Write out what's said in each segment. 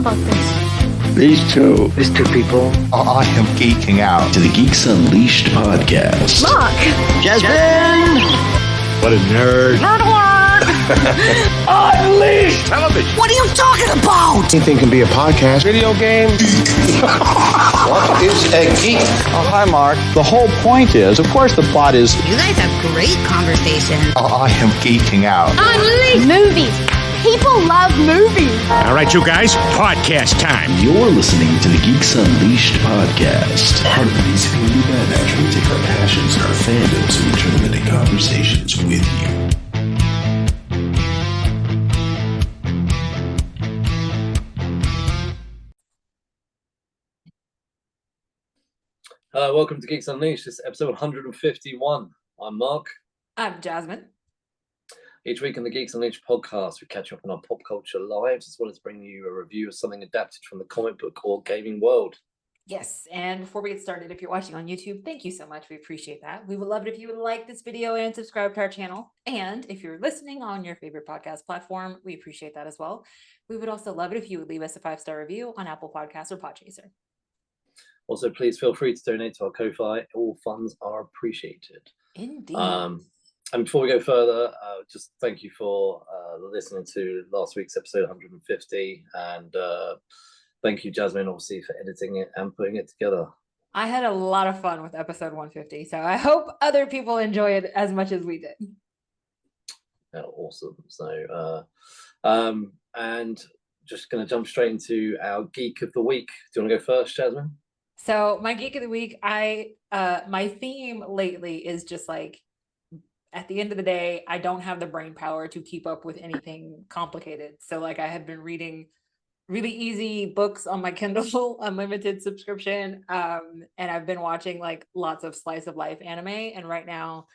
about this? These two people. I am geeking out. To the Geeks Unleashed podcast. Mark! Jasmine! What a nerd. Nerd alert! Unleashed television. What are you talking about? Anything can be a podcast. Video game. What is a geek? Oh, hi, Mark. The whole point is, of course, the plot is... You guys have great conversation. I am geeking out. Unleashed! Movies! People love movies! All right, you guys, podcast time. You're listening to the Geeks Unleashed podcast. Part of the Basic Family Badass, we take our passions and our fandoms and we turn them into conversations with you. Welcome to Geeks Unleashed. This is episode 151. I'm Mark. I'm Jasmine. Each week on the Geeks Unleashed podcast, we catch up on our pop culture lives, as well as bringing you a review of something adapted from the comic book or gaming world. Yes, and before we get started, if you're watching on YouTube, thank you so much. We appreciate that. We would love it if you would like this video and subscribe to our channel. And if you're listening on your favorite podcast platform, we appreciate that as well. We would also love it if you would leave us a 5-star review on Apple Podcasts or Podchaser. Also, please feel free to donate to our Ko-Fi. All funds are appreciated. Indeed. And before we go further, just thank you for listening to last week's episode 150. And thank you, Jasmine, obviously, for editing it and putting it together. I had a lot of fun with episode 150, so I hope other people enjoy it as much as we did. Yeah, awesome. So, and just going to jump straight into our Geek of the Week. Do you want to go first, Jasmine? So my Geek of the Week, my theme lately is just like, at the end of the day, I don't have the brain power to keep up with anything complicated. So like I had been reading really easy books on my Kindle Unlimited subscription. And I've been watching like lots of slice of life anime. And right now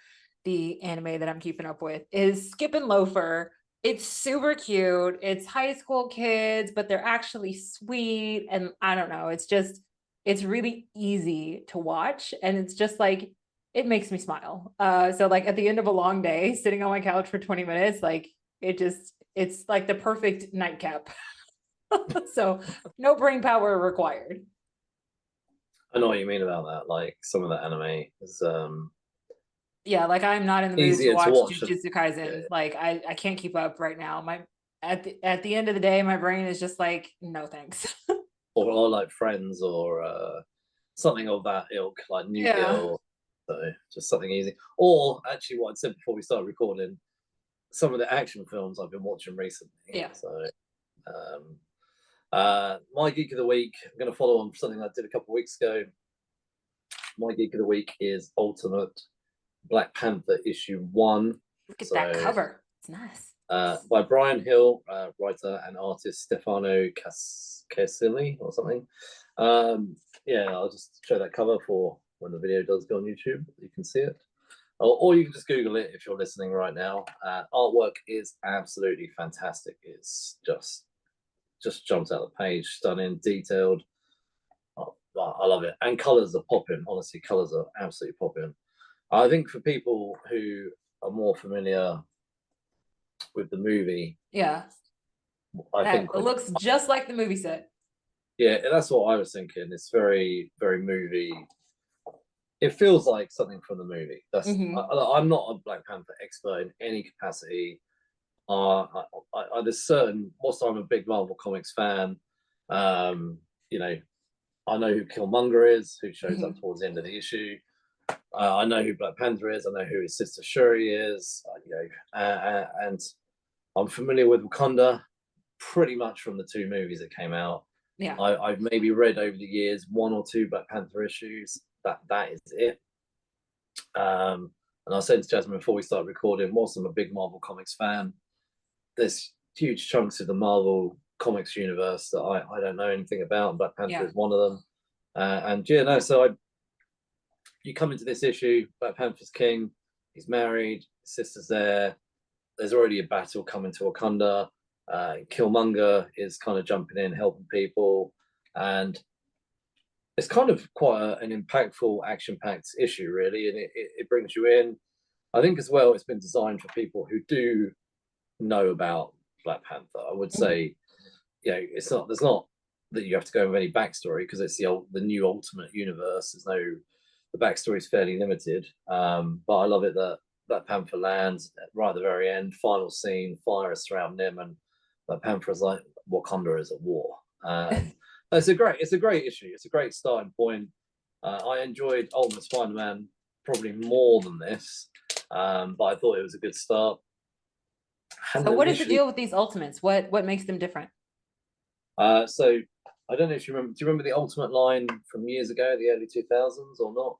the anime that I'm keeping up with is Skip and Loafer. It's super cute. It's high school kids, but they're actually sweet. And I don't know, it's really easy to watch. And it's just like, it makes me smile. So like at the end of a long day, sitting on my couch for 20 minutes, like it's like the perfect nightcap. So no brain power required. I know what you mean about that. Like some of the anime is yeah, like I'm not in the mood to watch Jujutsu Kaisen. Yeah. Like I can't keep up right now. At the end of the day, my brain is just like, no thanks. or like Friends or something of that ilk, like New Girl. So just something easy. Or actually what I said before we started recording, some of the action films I've been watching recently. Yeah. So my Geek of the Week, I'm going to follow on something I did a couple of weeks ago. My Geek of the Week is Ultimate Black Panther issue 1. Look at that cover. It's nice. By Brian Hill, writer and artist Stefano Casilli or something. Yeah, I'll just show that cover for when the video does go on YouTube. You can see it. Or you can just Google it if you're listening right now. Artwork is absolutely fantastic. It's just jumps out the page, stunning, detailed. I love it. And colours are popping. Honestly, colours are absolutely popping. I think for people who are more familiar with the movie, yeah, I think it looks just like the movie set. Yeah, that's what I was thinking. It's very, very movie. It feels like something from the movie. That's I'm not a Black Panther expert in any capacity. There's certain. Whilst I'm a big Marvel Comics fan, you know, I know who Killmonger is, who shows up towards the end of the issue. I know who Black Panther is. I know who his sister Shuri is. And I'm familiar with Wakanda pretty much from the 2 movies that came out. Yeah, I've maybe read over the years 1 or 2 Black Panther issues. That is it. And I said to Jasmine before we started recording, whilst I'm a big Marvel Comics fan, there's huge chunks of the Marvel Comics universe that I don't know anything about, and Black Panther is one of them. So you come into this issue, Black Panther's king, he's married, his sister's there, there's already a battle coming to Wakanda. Killmonger is kind of jumping in, helping people, and it's kind of quite an impactful, action-packed issue, really, and it brings you in. I think as well, it's been designed for people who do know about Black Panther. I would say, you know, there's not that you have to go with any backstory because it's the new Ultimate Universe. The backstory is fairly limited, but I love it that Black Panther lands right at the very end, final scene, fire is surrounding him, and Black Panther is like, Wakanda is at war. It's a great issue. It's a great starting point. I enjoyed Ultimate Spider-Man probably more than this, but I thought it was a good start. So what is the deal with these Ultimates? What makes them different? So I don't know if you remember. Do you remember the Ultimate line from years ago, the early 2000s, or not?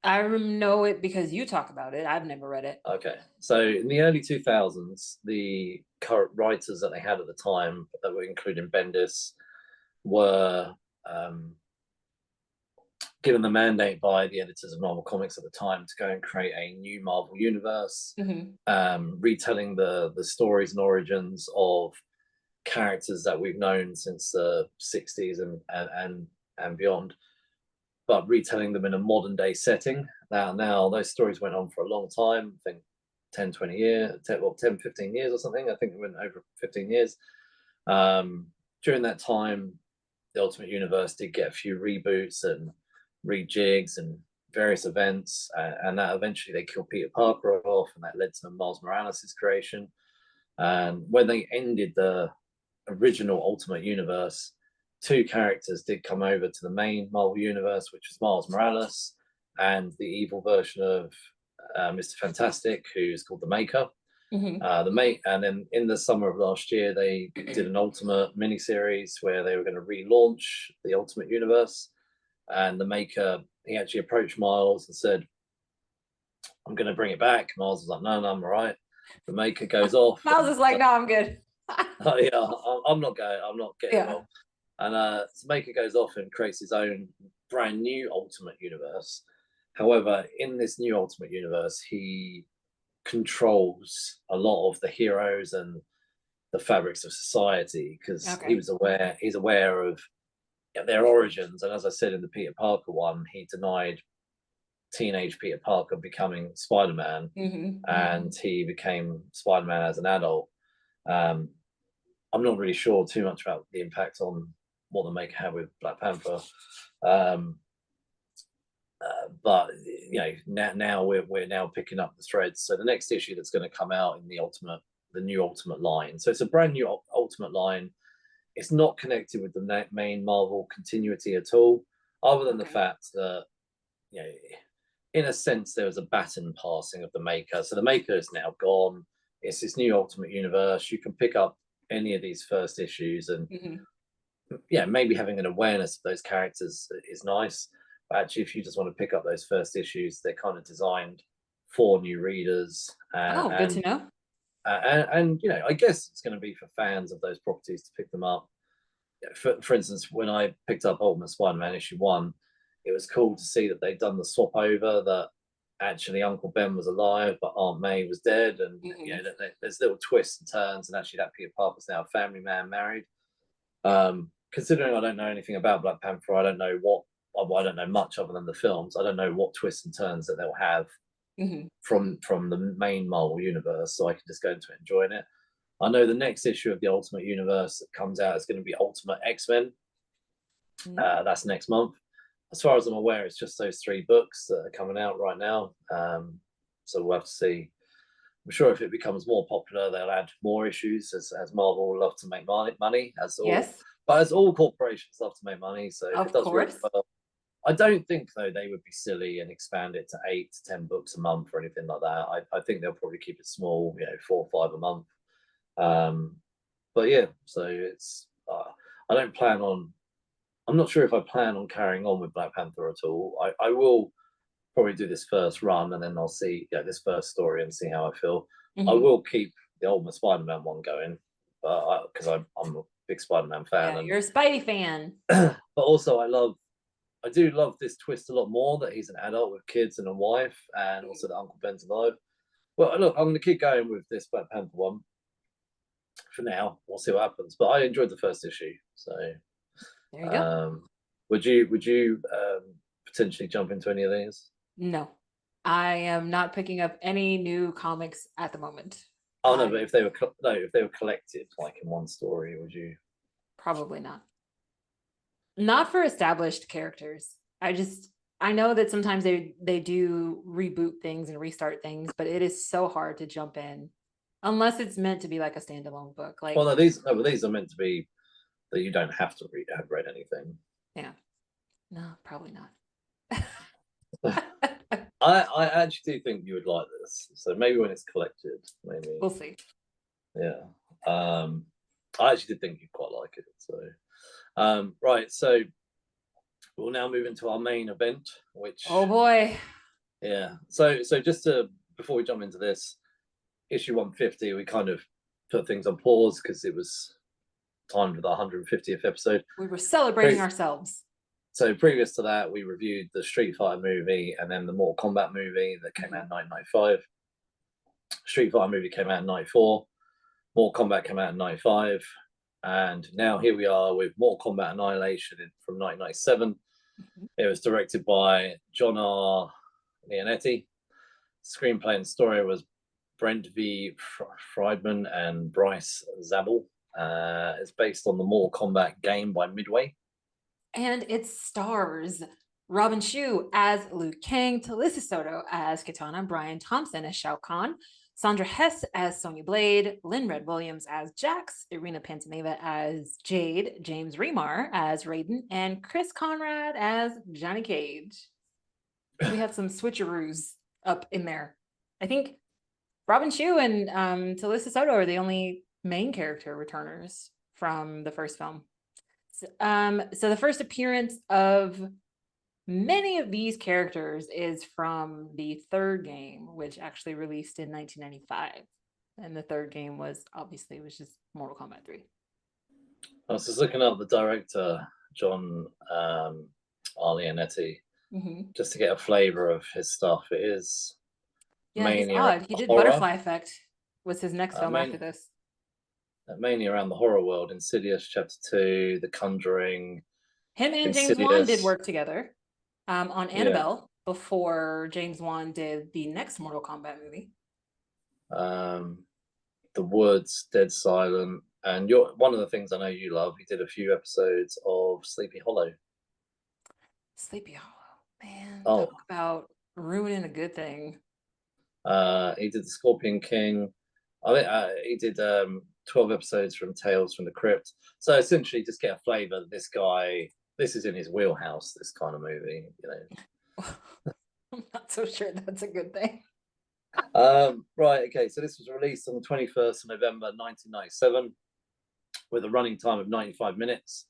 I know it because you talk about it. I've never read it. Okay, so in the early 2000s, the current writers that they had at the time, that were including Bendis, were given the mandate by the editors of Marvel Comics at the time to go and create a new Marvel universe, retelling the stories and origins of characters that we've known since the 60s and beyond, but retelling them in a modern day setting. Now those stories went on for a long time, I think 10, 20 years, 10, 15 years or something. I think it went over 15 years. During that time, the Ultimate Universe did get a few reboots and rejigs and various events, and that eventually they killed Peter Parker off, and that led to Miles Morales' creation. And when they ended the original Ultimate Universe, two characters did come over to the main Marvel Universe, which was Miles Morales and the evil version of Mr. Fantastic, who's called the Maker. And then in the summer of last year, they did an Ultimate miniseries where they were going to relaunch the Ultimate Universe. And the Maker, he actually approached Miles and said, "I'm going to bring it back." Miles was like, "No, I'm all right." The Maker goes off. Miles is like, "No, I'm good." Yeah, I'm not getting involved. And the Maker goes off and creates his own brand new Ultimate Universe. However, in this new Ultimate Universe, he controls a lot of the heroes and the fabrics of society because he's aware of their origins. And as I said in the Peter Parker one, he denied teenage Peter Parker becoming Spider-Man, and he became Spider-Man as an adult. I'm not really sure too much about the impact on what the Maker had with Black Panther, but now we're now picking up the threads. So the next issue that's going to come out in the new Ultimate line. So it's a brand new Ultimate line. It's not connected with the main Marvel continuity at all, other than the fact that, in a sense, there was a baton passing of the Maker. So the Maker is now gone. It's this new Ultimate Universe. You can pick up any of these first issues, and maybe having an awareness of those characters is nice. But actually, if you just want to pick up those first issues, they're kind of designed for new readers. Good to know. And I guess it's going to be for fans of those properties to pick them up. For instance, when I picked up Ultimate Spider-Man issue 1, it was cool to see that they'd done the swap over, that actually Uncle Ben was alive, but Aunt May was dead, and there's little twists and turns, and actually that Peter Parker's now a family man, married. Considering I don't know anything about Black Panther, I don't know much other than the films. I don't know what twists and turns that they'll have from the main Marvel universe, so I can just go into it enjoying it. I know the next issue of the Ultimate Universe that comes out is going to be Ultimate X-Men. That's next month. As far as I'm aware, it's just those 3 books that are coming out right now. So we'll have to see. I'm sure if it becomes more popular, they'll add more issues, as Marvel love to make money. But as all corporations love to make money, so if it does really well. I don't think, though, they would be silly and expand it to 8 to 10 books a month or anything like that. I think they'll probably keep it small, 4 or 5 a month. But yeah, so it's I'm not sure if I plan on carrying on with Black Panther at all. I will probably do this first run, and then I'll see this first story and see how I feel. I will keep the Ultimate Spider-Man one going, because I'm a big Spider-Man fan. Yeah, you're a Spidey fan. But also I do love this twist a lot more, that he's an adult with kids and a wife, and also that Uncle Ben's alive. Well, look, I'm going to keep going with this Black Panther one for now. We'll see what happens. But I enjoyed the first issue, so there you go. Would you potentially jump into any of these? No, I am not picking up any new comics at the moment. Oh no, but if they were collected like in one story, would you? Probably not. Not for established characters. I know that sometimes they do reboot things and restart things, but it is so hard to jump in unless it's meant to be like a standalone book. Like, well, no, these are meant to be that you don't have to have read anything. yeah, no, probably not. I actually do think you would like this. So maybe when it's collected, maybe We'll see. Yeah. I actually did think you'd quite like it. So, right. So we'll now move into our main event, which Oh boy. yeah. So just before we jump into this, issue 150, we kind of put things on pause because it was timed with our 150th episode. We were celebrating ourselves. So previous to that, we reviewed the Street Fighter movie and then the Mortal Kombat movie that came out in 1995. Street Fighter movie came out in 94. Mortal Kombat came out in 95. And now here we are with Mortal Kombat Annihilation from 1997. It was directed by John R. Leonetti. Screenplay and story was Brent V. Friedman and Bryce Zabel. It's based on the Mortal Kombat game by Midway. And it stars Robin Shou as Liu Kang, Talisa Soto as Kitana, Brian Thompson as Shao Kahn, Sandra Hess as Sonya Blade, Lynn Red Williams as Jax, Irina Pantaneva as Jade, James Remar as Raiden, and Chris Conrad as Johnny Cage. We had some switcheroos up in there. I think Robin Shou and Talisa Soto are the only main character returners from the first film. So the first appearance of many of these characters is from the third game, which actually released in 1995. And the third game was just Mortal Kombat 3. I was just looking up the director, John R. Leonetti, just to get a flavor of his stuff. It is mainly odd. He did horror. Butterfly Effect was his next film after this. Mainly around the horror world. Insidious Chapter 2, The Conjuring. Him and James Wan did work together on Annabelle before James Wan did the next Mortal Kombat movie. The Woods, Dead Silent, and one of the things I know you love. He did a few episodes of Sleepy Hollow. Sleepy Hollow, man. Talk about ruining a good thing. He did the Scorpion King. I think he did 12 episodes from Tales from the Crypt. So essentially, just get a flavor that this is in his wheelhouse, this kind of movie, I'm not so sure that's a good thing. Right, okay, so this was released on the 21st of November 1997 with a running time of 95 minutes,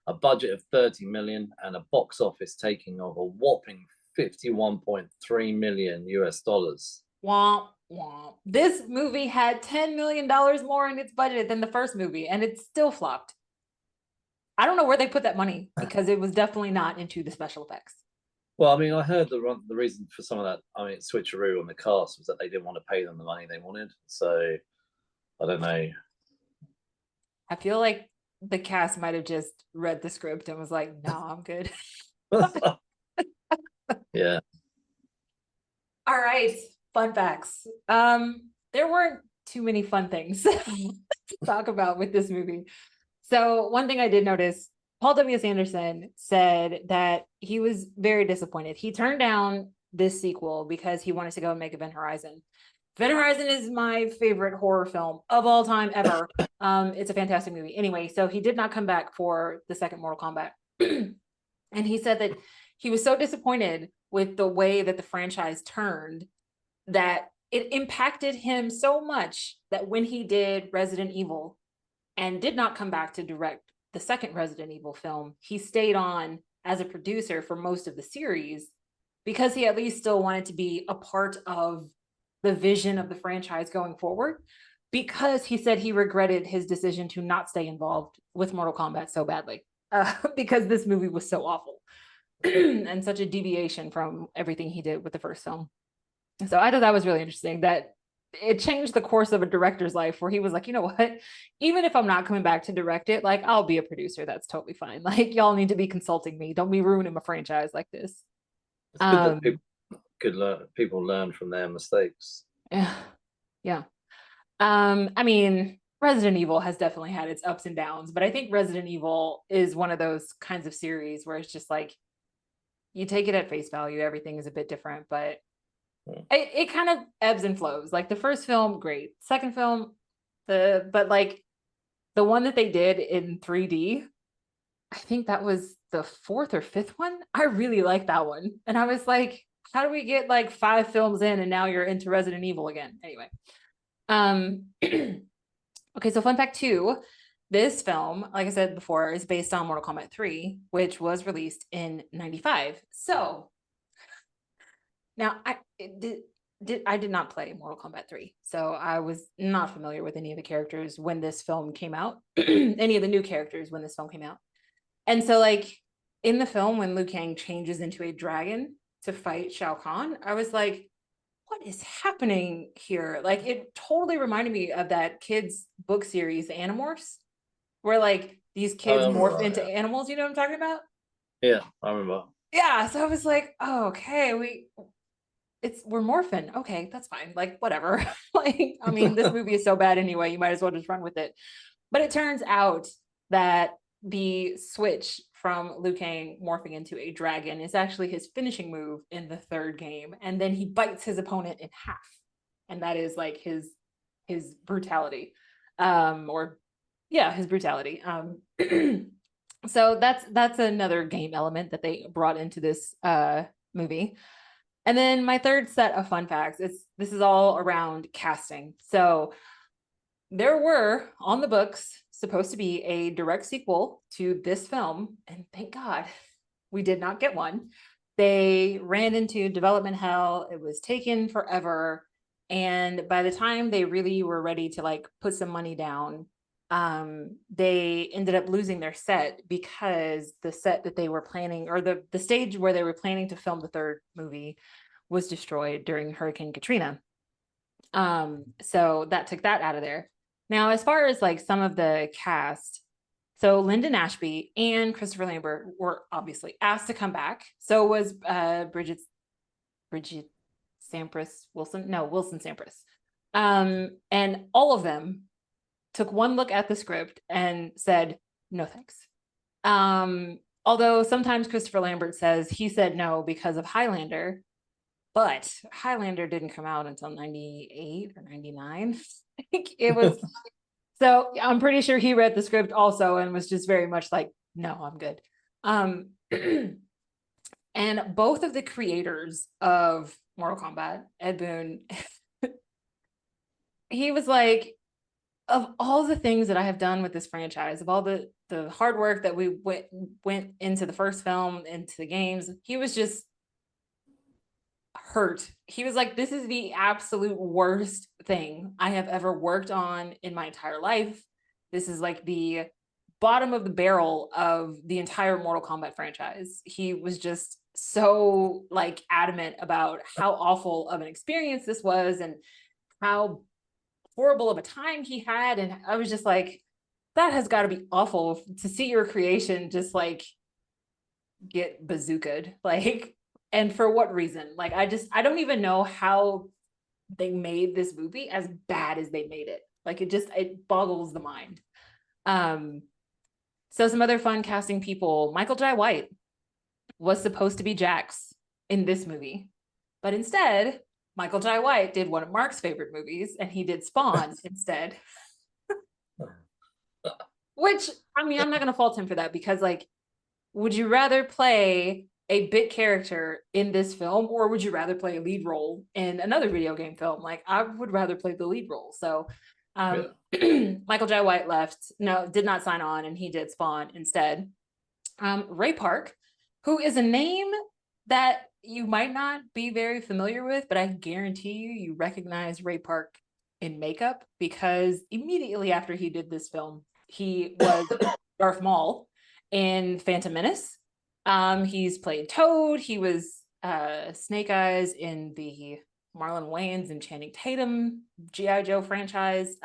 a budget of 30 million, and a box office taking of a whopping 51.3 million US dollars. Womp womp. This movie had $10 million more in its budget than the first movie, and it still flopped. I don't know where they put that money because it was definitely not into the special effects. Well, I mean, I heard the reason for some of that, switcheroo on the cast was that they didn't want to pay them the money they wanted. So, I don't know. I feel like the cast might have just read the script and was like, no, I'm good. Yeah. All right. Fun facts. There weren't too many fun things to talk about with this movie. So one thing I did notice, Paul W. Sanderson said that he was very disappointed. He turned down this sequel because he wanted to go and make Event Horizon. Event Horizon is my favorite horror film of all time ever. It's a fantastic movie. Anyway, so he did not come back for the second Mortal Kombat. And he said that he was so disappointed with the way that the franchise turned that it impacted him so much that when he did Resident Evil and did not come back to direct the second Resident Evil film, he stayed on as a producer for most of the series because he at least still wanted to be a part of the vision of the franchise going forward, because he said he regretted his decision to not stay involved with Mortal Kombat so badly because this movie was so awful and such a deviation from everything he did with the first film. So I thought that was really interesting, that it changed the course of a director's life where he was like, you know what, even if I'm not coming back to direct it, like, I'll be a producer. That's totally fine. Like, y'all need to be consulting me. Don't be ruining my franchise like this. People learn from their mistakes. Yeah. I mean, Resident Evil has definitely had its ups and downs, but I think Resident Evil is one of those kinds of series where it's just like you take it at face value, everything is a bit different, but it kind of ebbs and flows. Like the first film, great. Second film, but like the one that they did in 3D, I think that was the fourth or fifth one. I really like that one. And I was like, how do we get like 5 films in and now you're into Resident Evil again? Anyway. Okay, so fun fact 2, this film, like I said before, is based on Mortal Kombat 3, which was released in 95. So now I did not play Mortal Kombat 3, so I was not familiar with any of the characters when this film came out, any of the new characters when this film came out. And so like in the film, when Liu Kang changes into a dragon to fight Shao Kahn, I was like, what is happening here? Like it totally reminded me of that kids book series, The Animorphs, where like these kids morph into animals. You know what I'm talking about? Yeah, I remember. Yeah, so I was like, oh, okay, we're morphing. Okay, that's fine. Like whatever. Like, I mean, this movie is so bad anyway, you might as well just run with it. But it turns out that the switch from Liu Kang morphing into a dragon is actually his finishing move in the third game, and then he bites his opponent in half, and that is like his brutality, his brutality. So that's another game element that they brought into this movie. And then my third set of fun facts, this is all around casting. So there were on the books supposed to be a direct sequel to this film, and thank God we did not get one. They ran into development hell. It was taken forever, and by the time they really were ready to like put some money down, they ended up losing their set because the set that they were planning, or the stage where they were planning to film the third movie, was destroyed during Hurricane Katrina. So that took that out of there. Now, as far as like some of the cast, so Lyndon Ashby and Christopher Lambert were obviously asked to come back. So was Bridget Sampras Wilson? No, Wilson Sampras. And all of them took one look at the script and said, no thanks. Although sometimes Christopher Lambert says he said no because of Highlander, but Highlander didn't come out until 98 or 99. I think it was. So I'm pretty sure he read the script also and was just very much like, no, I'm good. And both of the creators of Mortal Kombat, Ed Boon, he was like, of all the things that I have done with this franchise, of all the hard work that we went into the first film, into the games, he was just hurt. He was like, this is the absolute worst thing I have ever worked on in my entire life. This is like the bottom of the barrel of the entire Mortal Kombat franchise. He was just so like adamant about how awful of an experience this was and how horrible of a time he had. And I was just like, that has got to be awful to see your creation just like get bazookaed. Like, and for what reason? Like, I don't even know how they made this movie as bad as they made it. Like, it boggles the mind. So some other fun casting people, Michael Jai White was supposed to be Jax in this movie, but instead, Michael Jai White did one of Mark's favorite movies, and he did Spawn instead. Which, I mean, I'm not going to fault him for that, because, like, would you rather play a bit character in this film, or would you rather play a lead role in another video game film? Like, I would rather play the lead role. So Michael Jai White did not sign on, and he did Spawn instead. Ray Park, who is a name that you might not be very familiar with, but I guarantee you recognize Ray Park in makeup, because immediately after he did this film, he was Darth Maul in Phantom Menace. He's played Toad. He was Snake Eyes in the Marlon Wayans and Channing Tatum G.I. Joe franchise.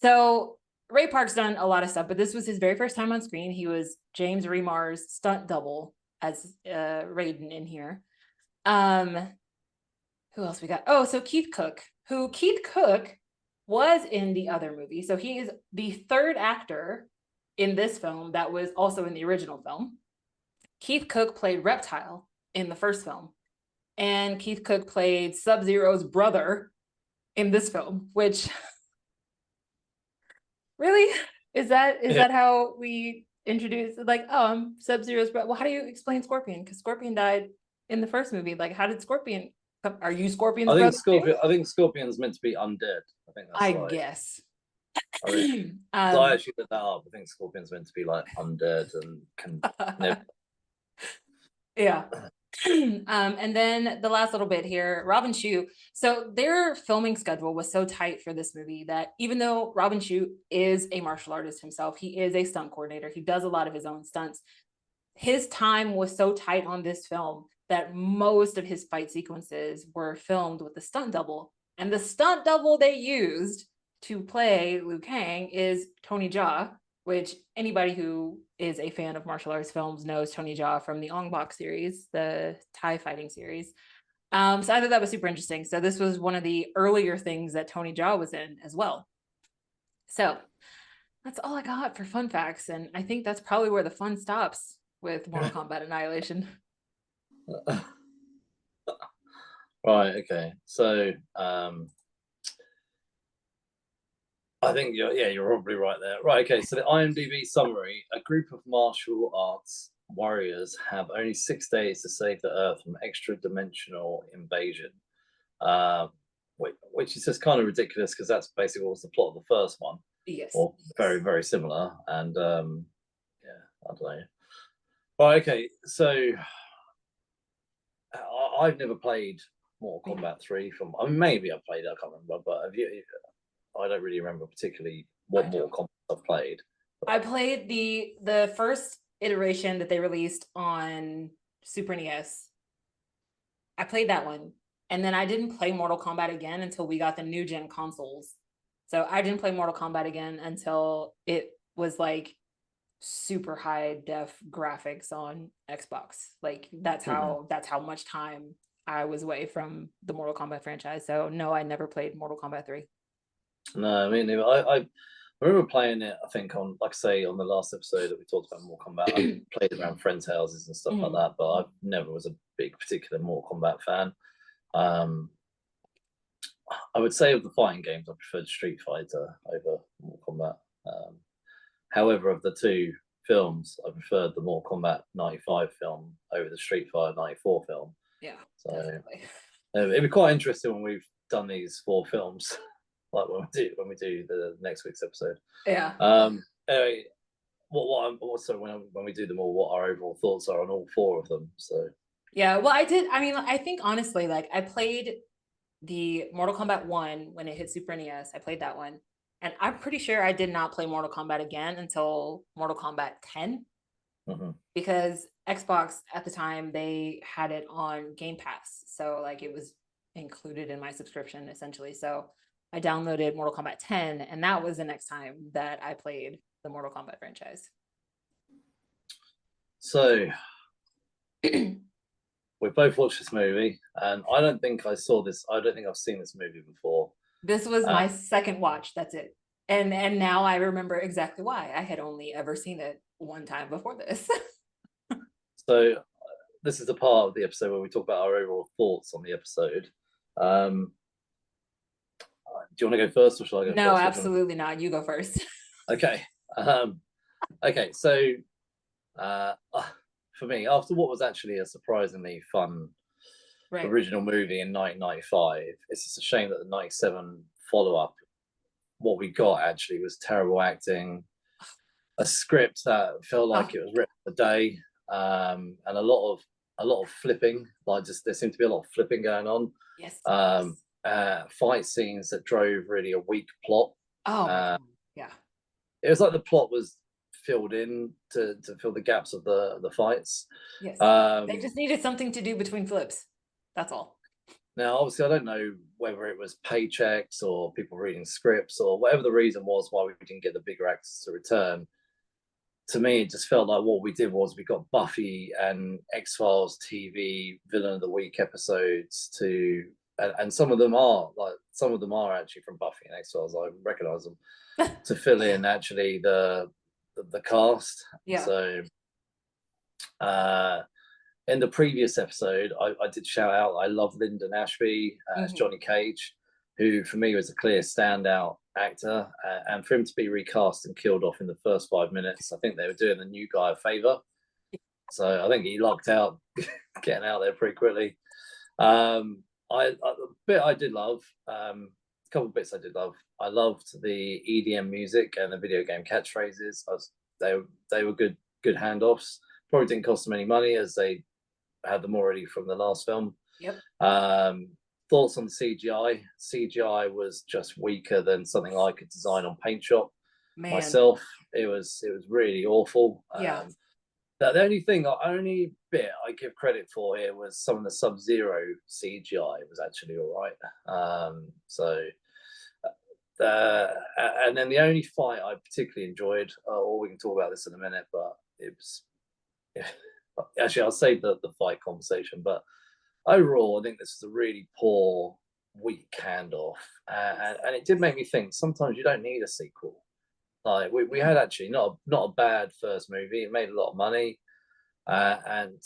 So Ray Park's done a lot of stuff, but this was his very first time on screen. He was James Remar's stunt double as Raiden in here. Who else we got? Oh, so Keith Cook was in the other movie. So he is the third actor in this film that was also in the original film. Keith Cook played Reptile in the first film, and Keith Cook played Sub-Zero's brother in this film, which really is that how we introduce, like, oh, I'm Sub-Zero's brother? Well, how do you explain Scorpion? Because Scorpion died in the first movie. Like, how did Scorpion come? Are you Scorpion's brother? I think Scorpion's meant to be undead. I think that's right. Guess. So I actually looked that up. I think Scorpion's meant to be like undead and can never. Yeah. And then the last little bit here, Robin Shou. So their filming schedule was so tight for this movie that even though Robin Shou is a martial artist himself, he is a stunt coordinator. He does a lot of his own stunts. His time was so tight on this film that most of his fight sequences were filmed with the stunt double. And the stunt double they used to play Liu Kang is Tony Jaa, which anybody who is a fan of martial arts films knows Tony Jaa from the Ong Bak series, the Thai fighting series. So I thought that was super interesting. So this was one of the earlier things that Tony Jaa was in as well. So that's all I got for fun facts. And I think that's probably where the fun stops with Mortal Kombat Annihilation. Right, okay. So I think you're probably right there. Right, okay. So the IMDb summary: a group of martial arts warriors have only 6 days to save the Earth from extra-dimensional invasion, which is just kind of ridiculous because that's basically what was the plot of the first one. Yes. Or very, very similar. And yeah, I don't know. Right, okay. So I've never played Mortal Kombat 3 from. I mean, maybe I played it. I can't remember, but have you? I don't really remember particularly what Mortal Kombat I've played. I played the first iteration that they released on Super NES. I played that one, and then I didn't play Mortal Kombat again until we got the new gen consoles. So I didn't play Mortal Kombat again until it was like super high def graphics on Xbox. Like that's how much time I was away from the Mortal Kombat franchise. So no, I never played Mortal Kombat 3. No, I mean, I remember playing it, I think, on, like I say, on the last episode that we talked about Mortal Kombat. I played around friends' houses and stuff like that, but I never was a big particular Mortal Kombat fan. I would say of the fighting games, I preferred Street Fighter over Mortal Kombat. However, of the two films, I preferred the Mortal Kombat 95 film over the Street Fighter 94 film. Yeah, so definitely. It'd be quite interesting when we've done these 4 films. Like when we do the next week's episode. Yeah. Anyway, when we do them all, what our overall thoughts are on all 4 of them. So yeah, well, I think honestly, like I played the Mortal Kombat 1 when it hit Super NES. I played that one, and I'm pretty sure I did not play Mortal Kombat again until Mortal Kombat 10, because Xbox at the time they had it on Game Pass, so like it was included in my subscription essentially. So I downloaded Mortal Kombat 10, and that was the next time that I played the Mortal Kombat franchise. So we both watched this movie, and I don't think I've seen this movie before. This was my second watch. That's it. And now I remember exactly why. I had only ever seen it one time before this. So this is the part of the episode where we talk about our overall thoughts on the episode. Do you want to go first, or shall I go first? No, absolutely not. You go first. Okay. Okay. So, for me, after what was actually a surprisingly fun original movie in 1995, it's just a shame that the 97 follow-up, what we got actually was terrible acting, a script that felt like it was written for the day, and a lot of flipping. Like, just there seemed to be a lot of flipping going on. Yes. Fight scenes that drove really a weak plot. Yeah. It was like the plot was filled in to fill the gaps of the fights. Yes. They just needed something to do between flips. That's all. Now, obviously, I don't know whether it was paychecks or people reading scripts or whatever the reason was why we didn't get the bigger actors to return. To me, it just felt like what we did was we got Buffy and X-Files TV Villain of the Week episodes to and some of them are actually from Buffy and X-Files. I recognize them to fill in actually the cast. Yeah. So in the previous episode, I did shout out I love Lyndon Ashby as Johnny Cage, who for me was a clear standout actor, and for him to be recast and killed off in the first 5 minutes, I think they were doing the new guy a favor. So I think he lucked out getting out there pretty quickly. A bit I did love, a couple of bits I did love. I loved the EDM music and the video game catchphrases. They were good handoffs. Probably didn't cost them any money as they had them already from the last film. Yep. Thoughts on CGI? CGI was just weaker than something I could design on Paint Shop myself. It was really awful. Yeah. The only bit I give credit for here was some of the Sub-Zero CGI was actually all right. And then the only fight I particularly enjoyed, or we can talk about this in a minute, but it was actually I'll save the fight conversation. But overall, I think this is a really poor, weak handoff, and it did make me think sometimes you don't need a sequel. Like we had actually not a bad first movie. It made a lot of money, and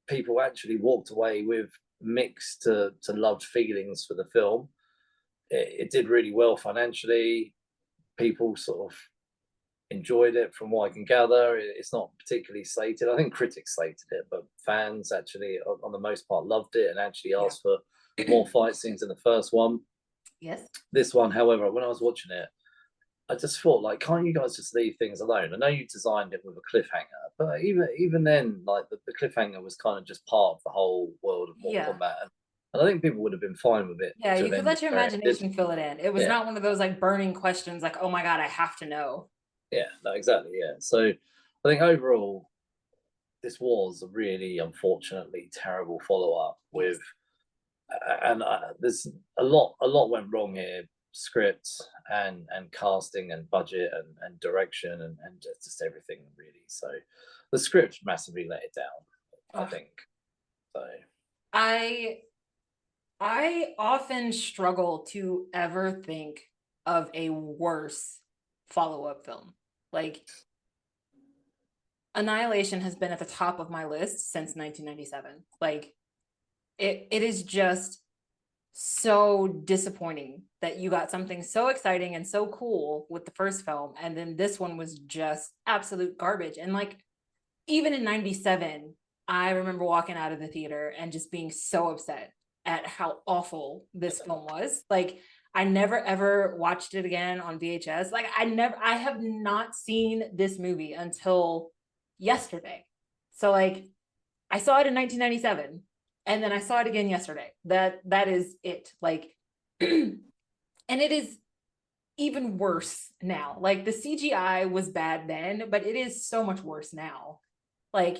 people actually walked away with mixed to loved feelings for the film. It did really well financially. People sort of enjoyed it from what I can gather. It's not particularly slated. I think critics slated it, but fans actually on the most part loved it and actually asked for more fight scenes in the first one. Yes. This one, however, when I was watching it, I just thought, like, can't you guys just leave things alone? I know you designed it with a cliffhanger, but even then, like the cliffhanger was kind of just part of the whole world of Mortal Kombat. And I think people would have been fine with it. Yeah, you could let your imagination fill it in. It was not one of those like burning questions like, oh my God, I have to know. Yeah, no, exactly. Yeah. So I think overall, this was a really unfortunately terrible follow-up with, and there's a lot went wrong here. Script and casting and budget and direction and just everything really. So the script massively let it down, I think. So I often struggle to ever think of a worse follow-up film. Like Annihilation has been at the top of my list since 1997. Like it is just so disappointing that you got something so exciting and so cool with the first film, and then this one was just absolute garbage. And like even in 97, I remember walking out of the theater and just being so upset at how awful this film was. Like I never ever watched it again on VHS. Like I have not seen this movie until yesterday. So like I saw it in 1997 and then I saw it again yesterday. That is it. Like and it is even worse now. Like the CGI was bad then, but it is so much worse now. Like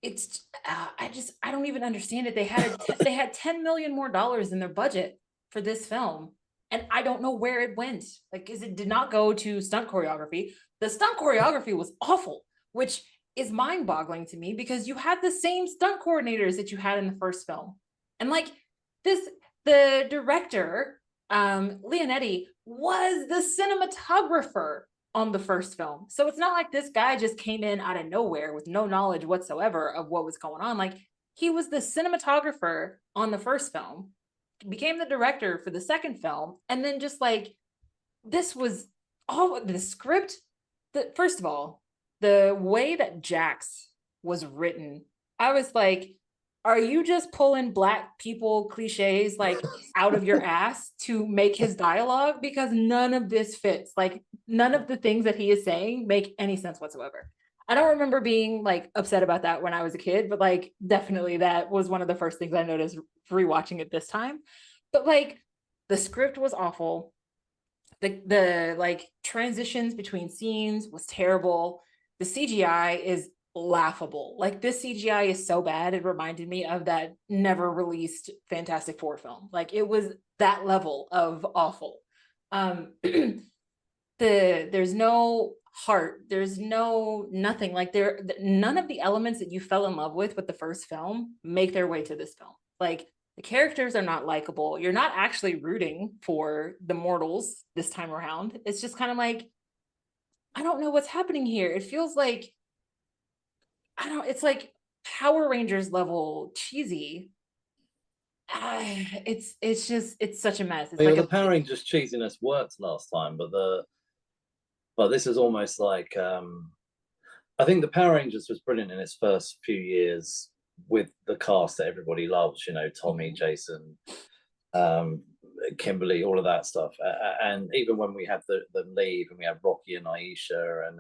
it's I don't even understand it. They had $10 million more in their budget for this film, and I don't know where it went. Like, because it did not go to stunt choreography. The stunt choreography was awful, which is mind-boggling to me because you had the same stunt coordinators that you had in the first film, and like the director Leonetti was the cinematographer on the first film. So it's not like this guy just came in out of nowhere with no knowledge whatsoever of what was going on. Like he was the cinematographer on the first film, became the director for the second film, and then just like this was all the script. First of all, the way that Jax was written, I was like, are you just pulling Black people cliches like out of your ass to make his dialogue? Because none of this fits. Like none of the things that he is saying make any sense whatsoever. I don't remember being like upset about that when I was a kid, but like definitely that was one of the first things I noticed rewatching it this time. But like the script was awful. The like transitions between scenes was terrible. The CGI is laughable. Like this CGI is so bad, it reminded me of that never released Fantastic Four film. Like it was that level of awful. There's no heart, there's nothing. Like none of the elements that you fell in love with the first film make their way to this film. Like The characters are not likable. You're not actually rooting for the mortals this time around. It's just kind of like, I don't know what's happening here. It feels like, it's like Power Rangers level cheesy. It's just, it's such a mess. It's like the Power Rangers cheesiness worked last time, but this is almost like, I think the Power Rangers was brilliant in its first few years with the cast that everybody loves, you know, Tommy, Jason, Kimberly, all of that stuff. And even when we had them leave and we had Rocky and Aisha and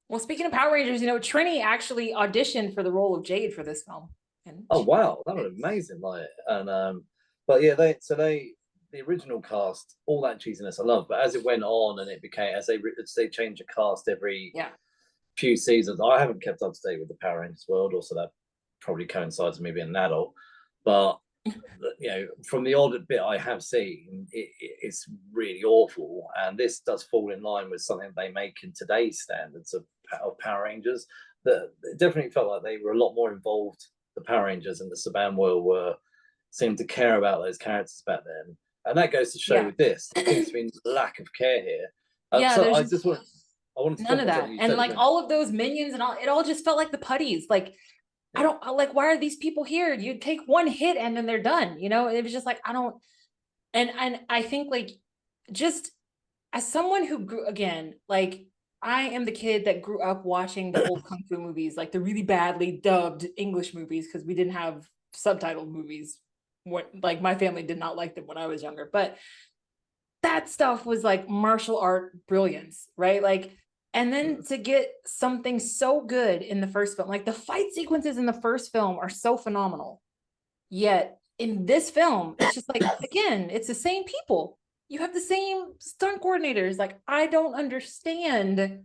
well, speaking of Power Rangers, you know, Trini actually auditioned for the role of Jade for this film. And oh wow, that was amazing! Like, and but yeah, the original cast, all that cheesiness I love. But as it went on and it became, as they change the cast every few seasons, I haven't kept up to date with the Power Rangers world. Also, that probably coincides with me being an adult. But you know, from the odd bit I have seen, it's really awful. And this does fall in line with something they make in today's standards of Power Rangers. That it definitely felt like they were a lot more involved. The Power Rangers and the Saban world seemed to care about those characters back then, and that goes to show with this. There seems to be lack of care here. So I wanted to none of that, and like all of those minions and all, it all just felt like the putties. Like I don't like, why are these people here? You take one hit and then they're done. You know, it was just like I don't. And I think like just as someone who grew again, like I am the kid that grew up watching the old kung fu movies, like the really badly dubbed English movies, because we didn't have subtitled movies. Like my family did not like them when I was younger, but that stuff was like martial art brilliance, right? Like, and then to get something so good in the first film, like the fight sequences in the first film are so phenomenal. Yet in this film, it's just like, again, it's the same people. You have the same stunt coordinators. Like, I don't understand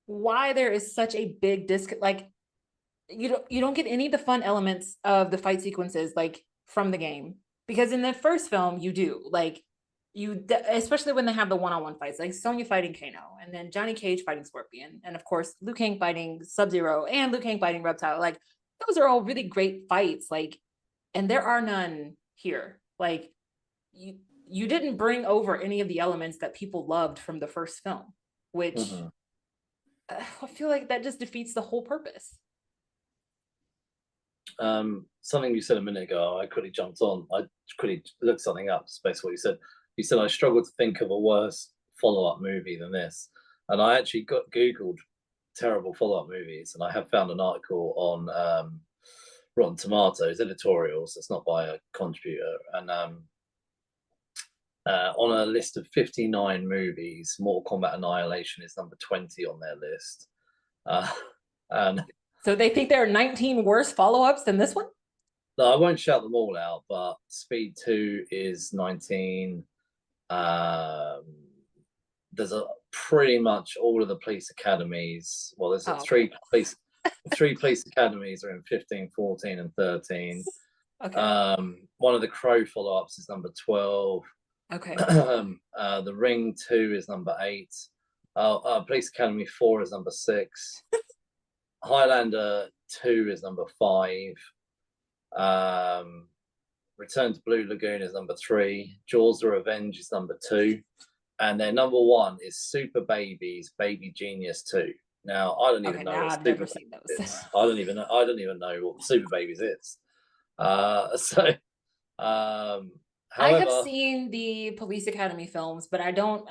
why there is such a big like you don't get any of the fun elements of the fight sequences like from the game, because in the first film you do, like especially when they have the one-on-one fights, like Sonya fighting Kano and then Johnny Cage fighting Scorpion, and of course Liu Kang fighting Sub-Zero and Liu Kang fighting Reptile. Like those are all really great fights, like, and there are none here. Like you didn't bring over any of the elements that people loved from the first film, which I feel like that just defeats the whole purpose. Something you said a minute ago, I quickly jumped on. I quickly looked something up, based on what you said. You said I struggled to think of a worse follow-up movie than this, and I actually Googled terrible follow-up movies, and I have found an article on Rotten Tomatoes editorials. It's not by a contributor, and on a list of 59 movies, Mortal Kombat Annihilation is number 20 on their list. And so they think there are 19 worse follow-ups than this one? No, I won't shout them all out, but Speed 2 is 19. There's pretty much all of the police academies. Well, there's three police academies are in 15, 14, and 13. Okay. One of the Crow follow-ups is number 12. Okay. The Ring 2 is number 8. Police Academy 4 is number 6. Highlander 2 is number 5. Return to Blue Lagoon is number 3. Jaws: The Revenge is number 2. And their number 1 is Super Babies, Baby Genius 2. Now I don't even know what I've never seen those. Is. I don't even know what Super Babies is. However, I have seen the Police Academy films, but I don't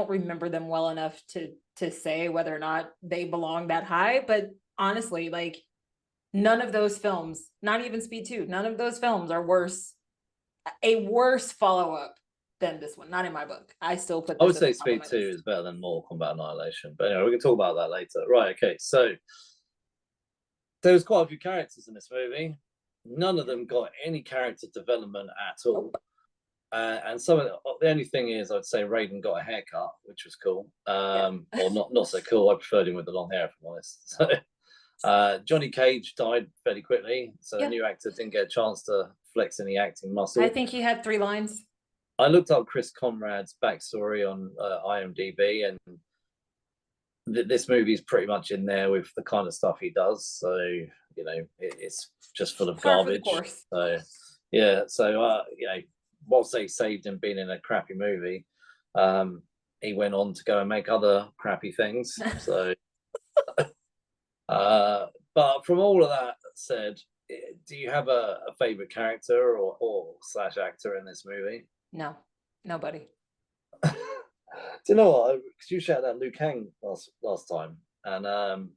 remember them well enough to say whether or not they belong that high. But honestly, like none of those films, not even Speed 2, none of those films are a worse follow-up than this one. Not in my book. I still put this I would say Speed 2 is better than Mortal Kombat Annihilation. But anyway, we can talk about that later. Right, okay. So there was quite a few characters in this movie. None of them got any character development at all. And some of the only thing is, I'd say Raiden got a haircut, which was cool. Or not so cool. I preferred him with the long hair, if I'm honest. So, Johnny Cage died fairly quickly, so the new actor didn't get a chance to flex any acting muscle. I think he had 3 lines. I looked up Chris Conrad's backstory on IMDb, and this movie is pretty much in there with the kind of stuff he does. So it's just full of garbage. So yeah, so whilst they saved him being in a crappy movie, he went on to go and make other crappy things. So, but from all of that said, do you have a favorite character or slash actor in this movie? No, nobody. Do you know what? Because you shouted out Liu Kang last time, and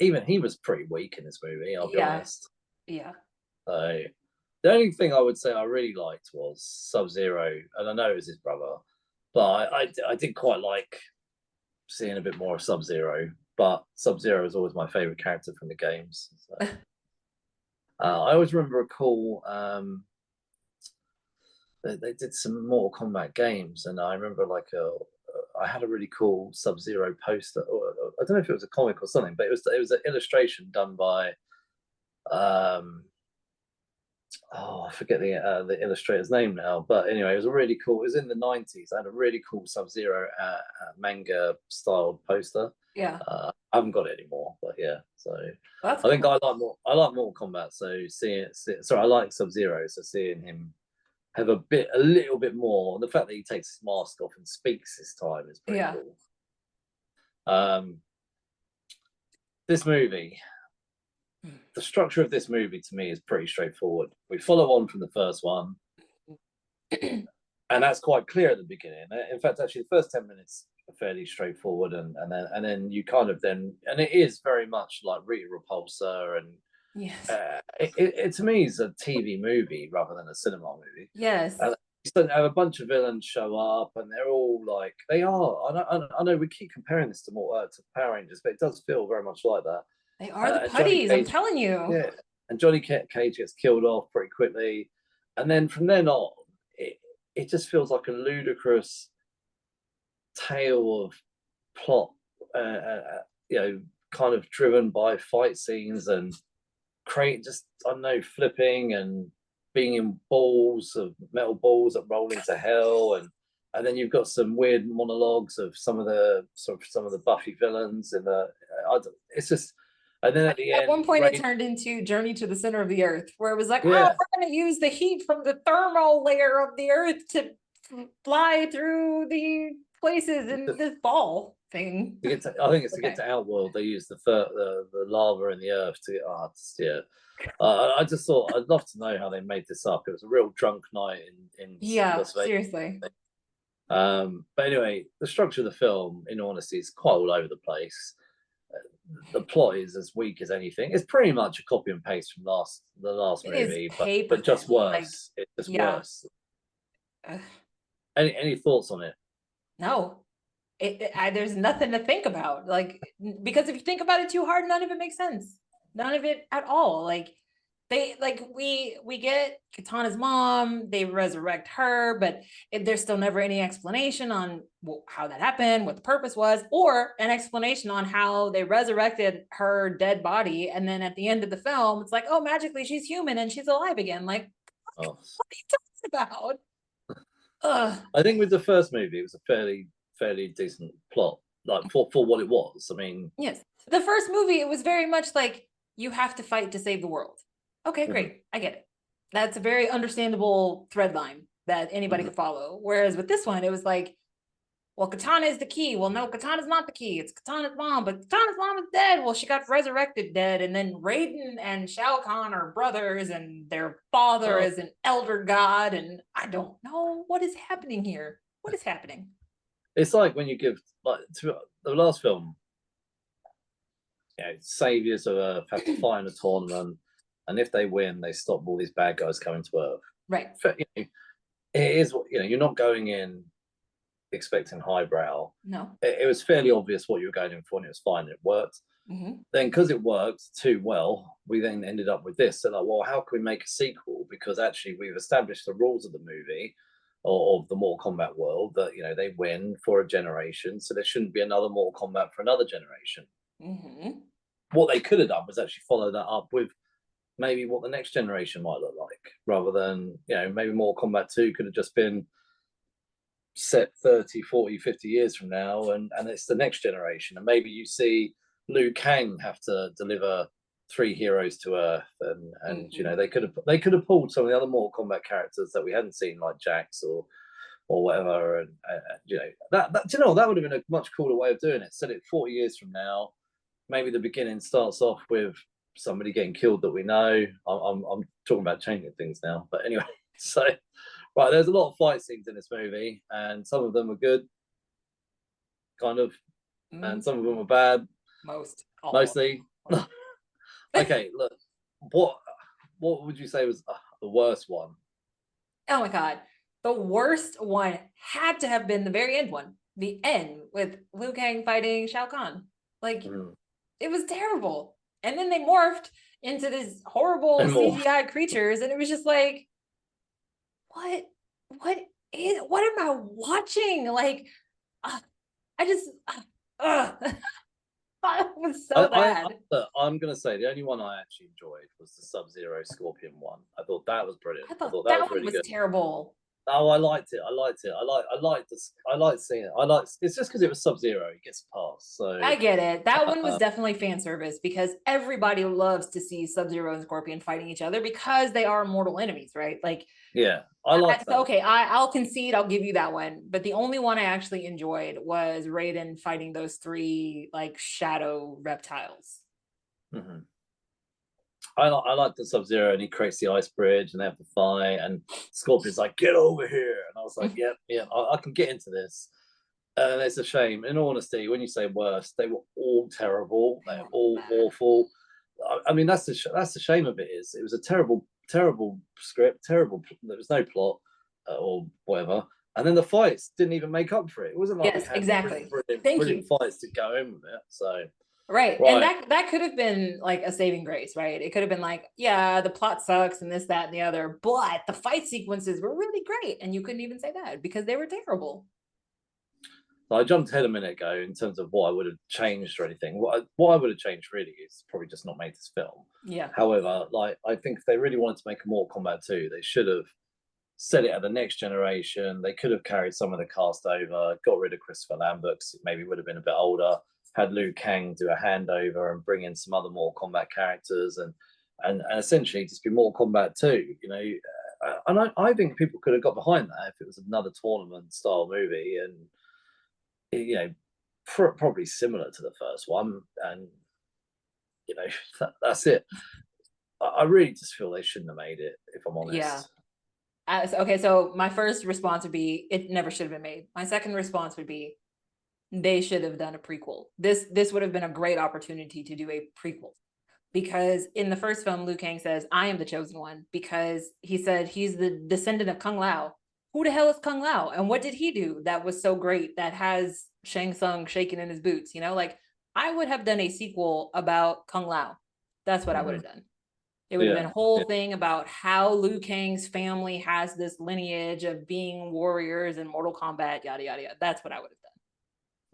even he was pretty weak in this movie. I'll be honest. Yeah. So the only thing I would say I really liked was Sub-Zero, and I know it was his brother, but I did quite like seeing a bit more of Sub-Zero. But Sub-Zero is always my favorite character from the games. So. I always remember a cool. They did some Mortal Kombat games, and I remember I had a really cool Sub-Zero poster. I don't know if it was a comic or something, but it was an illustration done by I forget the illustrator's name now, but anyway, it was a really cool. It was in the 90s. I had a really cool Sub-Zero manga styled poster. Yeah, I haven't got it anymore, but yeah. So that's I think I like Mortal Kombat. So I like Sub-Zero. So seeing him have a little bit more. The fact that he takes his mask off and speaks this time is pretty cool. This movie, the structure of this movie to me is pretty straightforward. We follow on from the first one, and that's quite clear at the beginning. In fact, actually, the first 10 minutes are fairly straightforward, and then you kind of and it is very much like Rita Repulsa, and yes, it to me is a TV movie rather than a cinema movie. Yes. You have a bunch of villains show up, and they're all like they are. I know we keep comparing this to Power Rangers, but it does feel very much like that. They are the putties, I'm telling you. Yeah, and Johnny Cage gets killed off pretty quickly, and then from then on, it just feels like a ludicrous tale of plot, kind of driven by fight scenes and flipping and being in metal balls that roll into hell, and then you've got some weird monologues of some of the Buffy villains, and it's just. And then at one point, it turned into Journey to the Center of the Earth, where it was like, we're going to use the heat from the thermal layer of the Earth to fly through the places in this ball thing. I think it's to get to Outworld. They use the lava in the Earth to I just thought I'd love to know how they made this up. It was a real drunk night in Las Vegas. Seriously. But anyway, the structure of the film, in honesty, is quite all over the place. The plot is as weak as anything. It's pretty much a copy and paste from the last movie, but just worse. It's just worse. Any thoughts on it? No, there's nothing to think about. Because if you think about it too hard, none of it makes sense. None of it at all. We get Katana's mom, they resurrect her, but there's still never any explanation on how that happened, what the purpose was, or an explanation on how they resurrected her dead body. And then at the end of the film, it's like, oh, magically she's human and she's alive again. What are you talking about? I think with the first movie, it was a fairly decent plot, for what it was. I mean, yes, the first movie, it was very much like you have to fight to save the world. Okay, great. I get it. That's a very understandable thread line that anybody could follow. Whereas with this one, it was like, well, Katana is the key. Well, no, Katana's not the key. It's Katana's mom, but Katana's mom is dead. Well, she got resurrected dead. And then Raiden and Shao Kahn are brothers, and their father is an elder god. And I don't know what is happening here. What is happening? It's like when you give, to the last film, saviors of Earth have to fight in a tournament. And if they win, they stop all these bad guys coming to Earth. Right. It is, you're not going in expecting highbrow. No. It was fairly obvious what you were going in for, and it was fine. It worked. Mm-hmm. Then, because it worked too well, we then ended up with this. So, how can we make a sequel? Because actually, we've established the rules of the movie or of the Mortal Kombat world that they win for a generation, so there shouldn't be another Mortal Kombat for another generation. Mm-hmm. What they could have done was actually follow that up with maybe what the next generation might look like, rather than maybe Mortal Kombat 2 could have just been set 30, 40, 50 years from now, and it's the next generation, and maybe you see Liu Kang have to deliver 3 heroes to Earth, and you know, they could have pulled some of the other Mortal Kombat characters that we hadn't seen, like Jax or whatever, and you know, that you know, that would have been a much cooler way of doing it. Set it 40 years from now. Maybe the beginning starts off with somebody getting killed that we know. I'm talking about changing things now, but anyway. So, right, there's a lot of fight scenes in this movie, and some of them are good, kind of, and some of them are bad. Mostly. Okay, look, what would you say was the worst one? Oh my god, the worst one had to have been the very end one, the end with Liu Kang fighting Shao Kahn. Like, it was terrible, and then they morphed into these horrible CGI creatures, and it was just like, what am I watching? Like, I just it was so bad. I'm gonna say the only one I actually enjoyed was the Sub-Zero Scorpion one. I thought that was brilliant. I thought that was really one was good. terrible. Oh, I liked it. I liked seeing it. It's just because it was Sub-Zero, it gets past. So I get it. That one was definitely fan service, because everybody loves to see Sub-Zero and Scorpion fighting each other because they are mortal enemies, right? Like, yeah, I like that. Okay, I'll concede, I'll give you that one. But the only one I actually enjoyed was Raiden fighting those 3 like shadow reptiles. I like the Sub-Zero, and he creates the ice bridge, and they have to fight, and Scorpion's like, get over here, and I was like, yeah, I can get into this. And it's a shame, in all honesty, when you say worst, they were all terrible. They were all awful. I mean, that's the shame of it. Is it was a terrible script, terrible. There was no plot or whatever, and then the fights didn't even make up for it. It wasn't like yes, exactly. brilliant fights to go in with it. So. Right. And that could have been like a saving grace, right? It could have been like, yeah, the plot sucks and this, that, and the other, but the fight sequences were really great. And you couldn't even say that because they were terrible. So I jumped ahead a minute ago in terms of what I would have changed or anything. What I would have changed really is probably just not made this film. Yeah. However, like, I think if they really wanted to make a Mortal Kombat 2, they should have set it at the next generation. They could have carried some of the cast over, got rid of Christopher Lambert, because it maybe would have been a bit older. Had Liu Kang do a handover and bring in some other Mortal Kombat characters, and essentially just be Mortal Kombat 2. You know, and I think people could have got behind that if it was another tournament style movie, and you know, probably similar to the first one, and you know, that's it. I really just feel they shouldn't have made it, if I'm honest. Yeah. Okay, so my first response would be it never should have been made. My second response would be they should have done a prequel. This would have been a great opportunity to do a prequel, because in the first film, Liu Kang says, I am the chosen one, because he said he's the descendant of Kung Lao. Who the hell is Kung Lao? And what did he do that was so great that has Shang Tsung shaking in his boots? You know, like, I would have done a sequel about Kung Lao. That's what I would have done. It would have been a whole thing about how Liu Kang's family has this lineage of being warriors in Mortal Kombat, yada, yada, yada. That's what I would have done.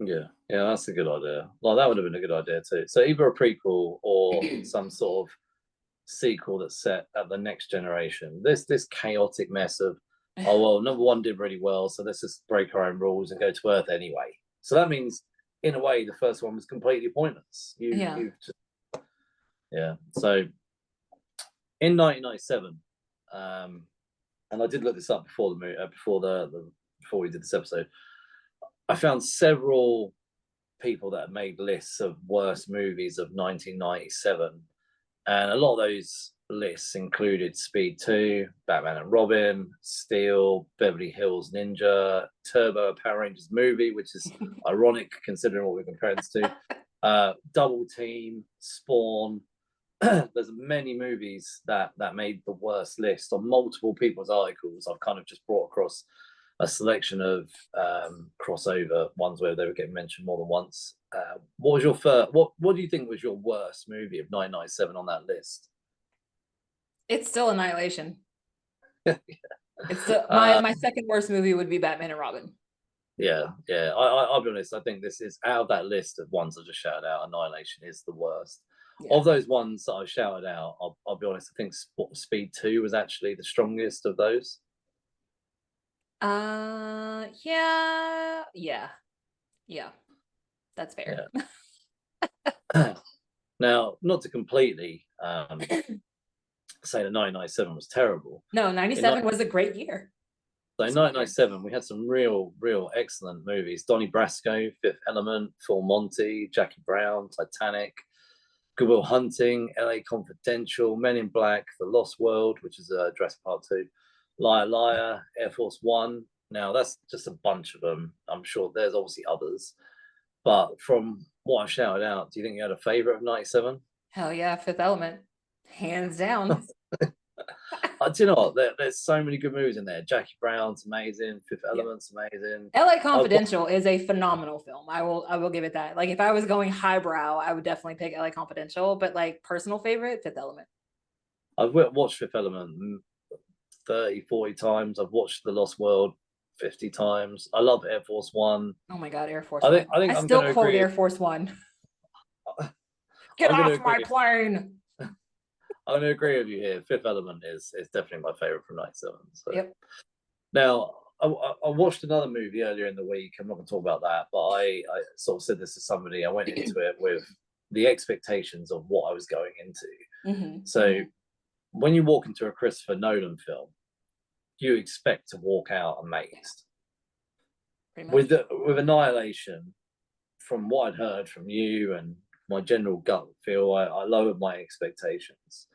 Yeah, that's a good idea. Like, that would have been a good idea too. So either a prequel or some sort of sequel that's set at the next generation. This chaotic mess of, oh well, number one did really well, so let's just break our own rules and go to Earth anyway. So that means, in a way, the first one was completely pointless. So in 1997, and I did look this up before the movie, before we did this episode. I found several people that have made lists of worst movies of 1997, and a lot of those lists included Speed 2, Batman and Robin, Steel, Beverly Hills Ninja, Turbo, a Power Rangers movie, which is ironic considering what we're comparing this to, Double Team, Spawn. There's many movies that made the worst list on multiple people's articles. I've kind of just brought across a selection of crossover ones where they were getting mentioned more than once. What was your first? What do you think was your worst movie of 1997 on that list? It's still Annihilation. It's still, my second worst movie would be Batman and Robin. Yeah. I'll be honest. I think this is, out of that list of ones I just shouted out, Annihilation is the worst. Yeah. Of those ones that I shouted out, I'll be honest. I think Speed 2 was actually the strongest of those. Yeah. That's fair. Yeah. Now, not to completely say that 1997 was terrible. No, 97 was a great year. So in 1997, we had some real excellent movies. Donnie Brasco, Fifth Element, Full Monty, Jackie Brown, Titanic, Good Will Hunting, LA Confidential, Men in Black, The Lost World, which is Jurassic Part 2, Liar Liar, Air Force One. Now, that's just a bunch of them. I'm sure there's obviously others. But from what I've shouted out, do you think you had a favorite of 97? Hell yeah, Fifth Element. Hands down. Do you know what? There's so many good movies in there. Jackie Brown's amazing. Fifth Element's amazing. LA Confidential is a phenomenal film. I will give it that. Like, if I was going highbrow, I would definitely pick LA Confidential. But like, personal favorite, Fifth Element. I've watched Fifth Element 30, 40 times. I've watched The Lost World 50 times. I love Air Force One. Oh my God, Air Force One. I still quote Air Force One. Get off my plane. I'm going to agree with you here. Fifth Element is definitely my favorite from 97. So. Yep. Now, I watched another movie earlier in the week. I'm not going to talk about that, but I sort of said this to somebody. I went into it with the expectations of what I was going into. Mm-hmm. So when you walk into a Christopher Nolan film, you expect to walk out amazed. With Annihilation, from what I'd heard from you and my general gut feel, I lowered my expectations.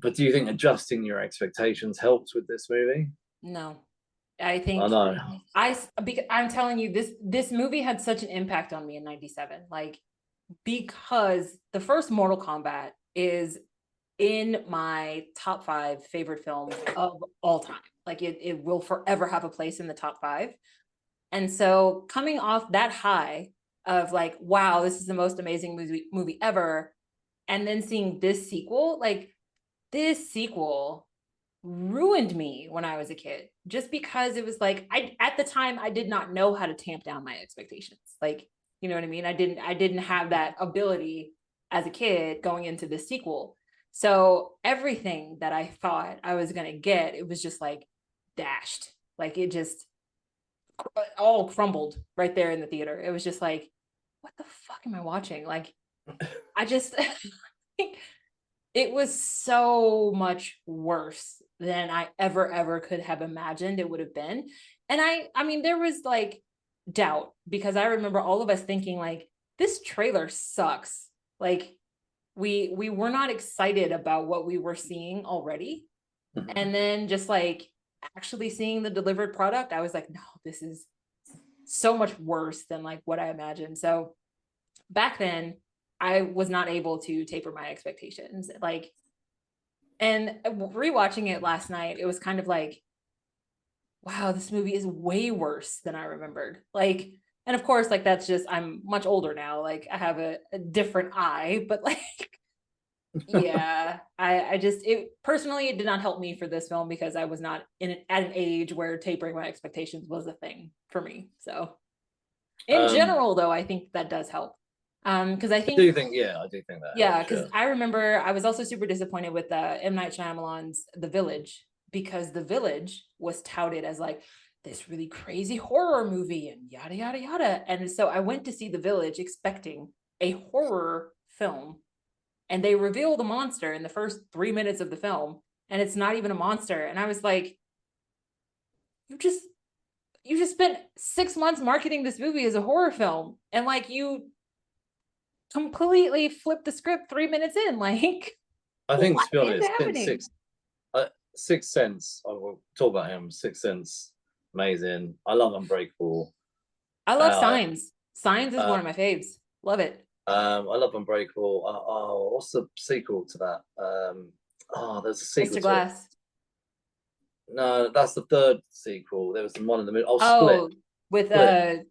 But do you think adjusting your expectations helps with this movie? No, I think I know. I'm telling you, this movie had such an impact on me in 97. Like, because the first Mortal Kombat is in my top 5 favorite films of all time. Like, it will forever have a place in the top 5. And so coming off that high of like, wow, this is the most amazing movie ever, and then seeing this sequel, like, this sequel ruined me when I was a kid, just because it was like, at the time I did not know how to tamp down my expectations. Like, you know what I mean? I didn't have that ability as a kid going into this sequel. So everything that I thought I was going to get, it was just like dashed. Like, it just all crumbled right there in the theater. It was just like, what the fuck am I watching? Like, I just it was so much worse than I ever could have imagined it would have been. And I mean, there was like doubt, because I remember all of us thinking like, this trailer sucks. Like, we were not excited about what we were seeing already. Mm-hmm. And then just like actually seeing the delivered product, I was like, no, this is so much worse than like what I imagined. So back then, I was not able to taper my expectations. Like, and rewatching it last night, it was kind of like, wow, this movie is way worse than I remembered. Like, and of course, like, that's just, I'm much older now. Like, I have a different eye, but like, yeah, I just, personally, it did not help me for this film, because I was not at an age where tapering my expectations was a thing for me. So in general, though, I think that does help. Because I think, I do think that. Yeah, because I remember I was also super disappointed with M. Night Shyamalan's The Village, because The Village was touted as like this really crazy horror movie and yada yada yada. And so I went to see The Village expecting a horror film, and they reveal the monster in the first 3 minutes of the film, and it's not even a monster. And I was like, you just spent 6 months marketing this movie as a horror film, and like, you completely flipped the script 3 minutes in. Like, I think, to be honest, Sixth Sense, I will talk about him. Sixth Sense, amazing. I love Unbreakable. I love Signs. Signs is one of my faves. Love it. I love Unbreakable. What's the sequel to that? There's a sequel. Mr. Glass. No, that's the third sequel. There was one in the middle. Split. With Split.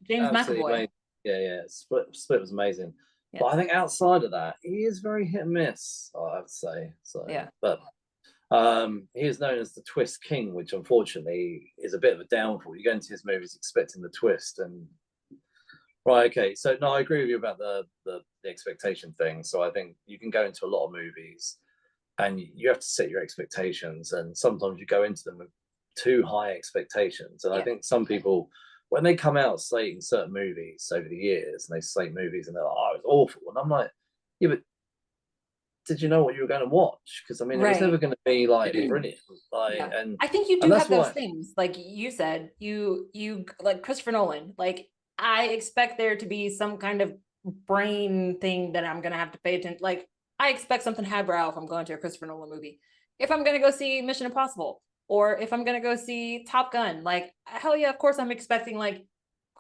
James McAvoy. Amazing. Yeah. Split was amazing. Yeah. But I think outside of that, he is very hit and miss, I would say. So yeah. But he is known as the Twist King, which unfortunately is a bit of a downfall. You go into his movies expecting the twist, and right, okay. So no, I agree with you about the expectation thing. So I think you can go into a lot of movies and you have to set your expectations, and sometimes you go into them with too high expectations. And I think some people, when they come out slating certain movies over the years, and they slate movies and they're like, oh, it was awful. And I'm like, yeah, but did you know what you were going to watch? Because I mean, it was never going to be like brilliant. Like, and I think you do have those things, like you said, you like Christopher Nolan. Like, I expect there to be some kind of brain thing that I'm going to have to pay attention. Like, I expect something highbrow if I'm going to a Christopher Nolan movie. If I'm going to go see Mission Impossible, or if I'm going to go see Top Gun, like, hell yeah, of course I'm expecting like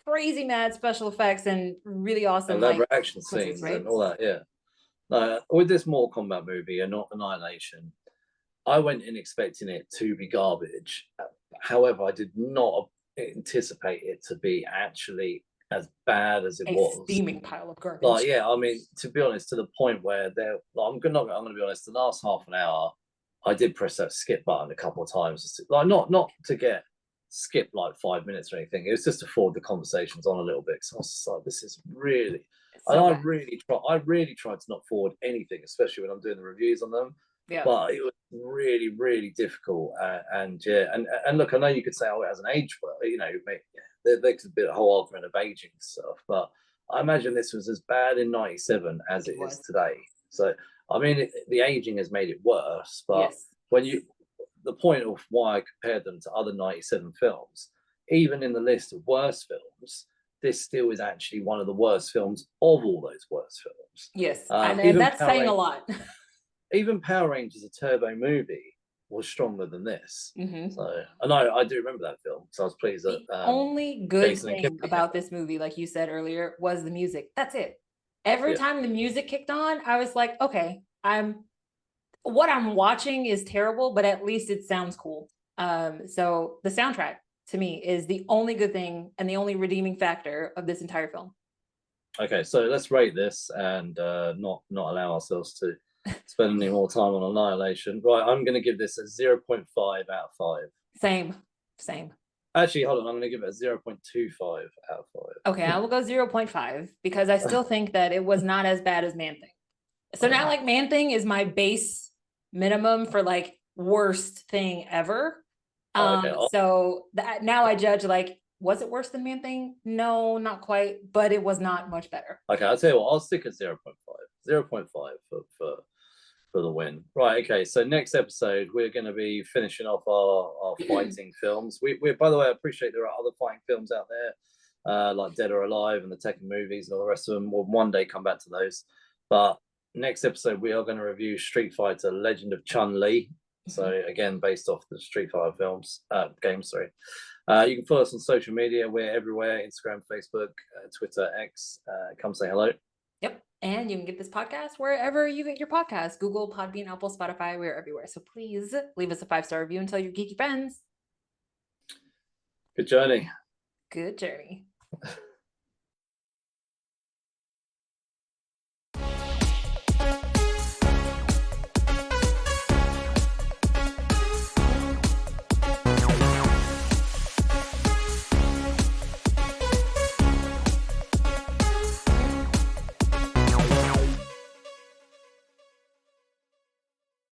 crazy mad special effects and really awesome elaborate action scenes and all that. Yeah. With this Mortal Kombat movie and not Annihilation, I went in expecting it to be garbage. However, I did not anticipate it to be actually as bad as it was. Steaming pile of garbage. Like, yeah, I mean, to be honest, to the point where I'm going to be honest, the last half an hour, I did press that skip button a couple of times, like not to get skip like 5 minutes or anything. It was just to forward the conversations on a little bit. So I was just like, this is really. And I really tried to not forward anything, especially when I'm doing the reviews on them. Yeah. But it was really, really difficult. And look, I know you could say, oh, it hasn't aged well. You know, there could be a whole argument of aging stuff. But I imagine this was as bad in '97 as it is today. So, I mean, the aging has made it worse. But the point of why I compared them to other '97 films, even in the list of worst films, this still is actually one of the worst films of all those worst films. Yes, and that's saying a lot. Even Power Rangers, a Turbo movie, was stronger than this. So, and I do remember that film, so I was pleased that the only good thing about this movie, like you said earlier, was the music. That's it. Every time the music kicked on, I was like, okay, what I'm watching is terrible, but at least it sounds cool. So the soundtrack, to me, is the only good thing and the only redeeming factor of this entire film. Okay, so let's rate this and not allow ourselves to spend any more time on Annihilation. Right, I'm going to give this a 0.5 out of 5. Same. Actually, hold on, I'm going to give it a 0.25 out of 5. Okay, I will go 0.5 because I still think that it was not as bad as Man-Thing. So now, like, Man-Thing is my base minimum for like worst thing ever. So now I judge, like, was it worse than Man-Thing? No, not quite, but it was not much better. Okay, I'll tell you what, I'll stick at 0.5. 0.5 for the win. Right, okay, so next episode, we're going to be finishing off our fighting films. We, by the way, I appreciate there are other fighting films out there, like Dead or Alive and the Tekken movies and all the rest of them. We'll one day come back to those. But next episode, we are going to review Street Fighter Legend of Chun-Li. So again, based off the Street Fighter games. You can follow us on social media. We're everywhere: Instagram, Facebook, Twitter, X. Come say hello. Yep, and you can get this podcast wherever you get your podcasts: Google, Podbean, Apple, Spotify. We're everywhere. So please leave us a 5-star review and tell your geeky friends. Good journey. Good journey.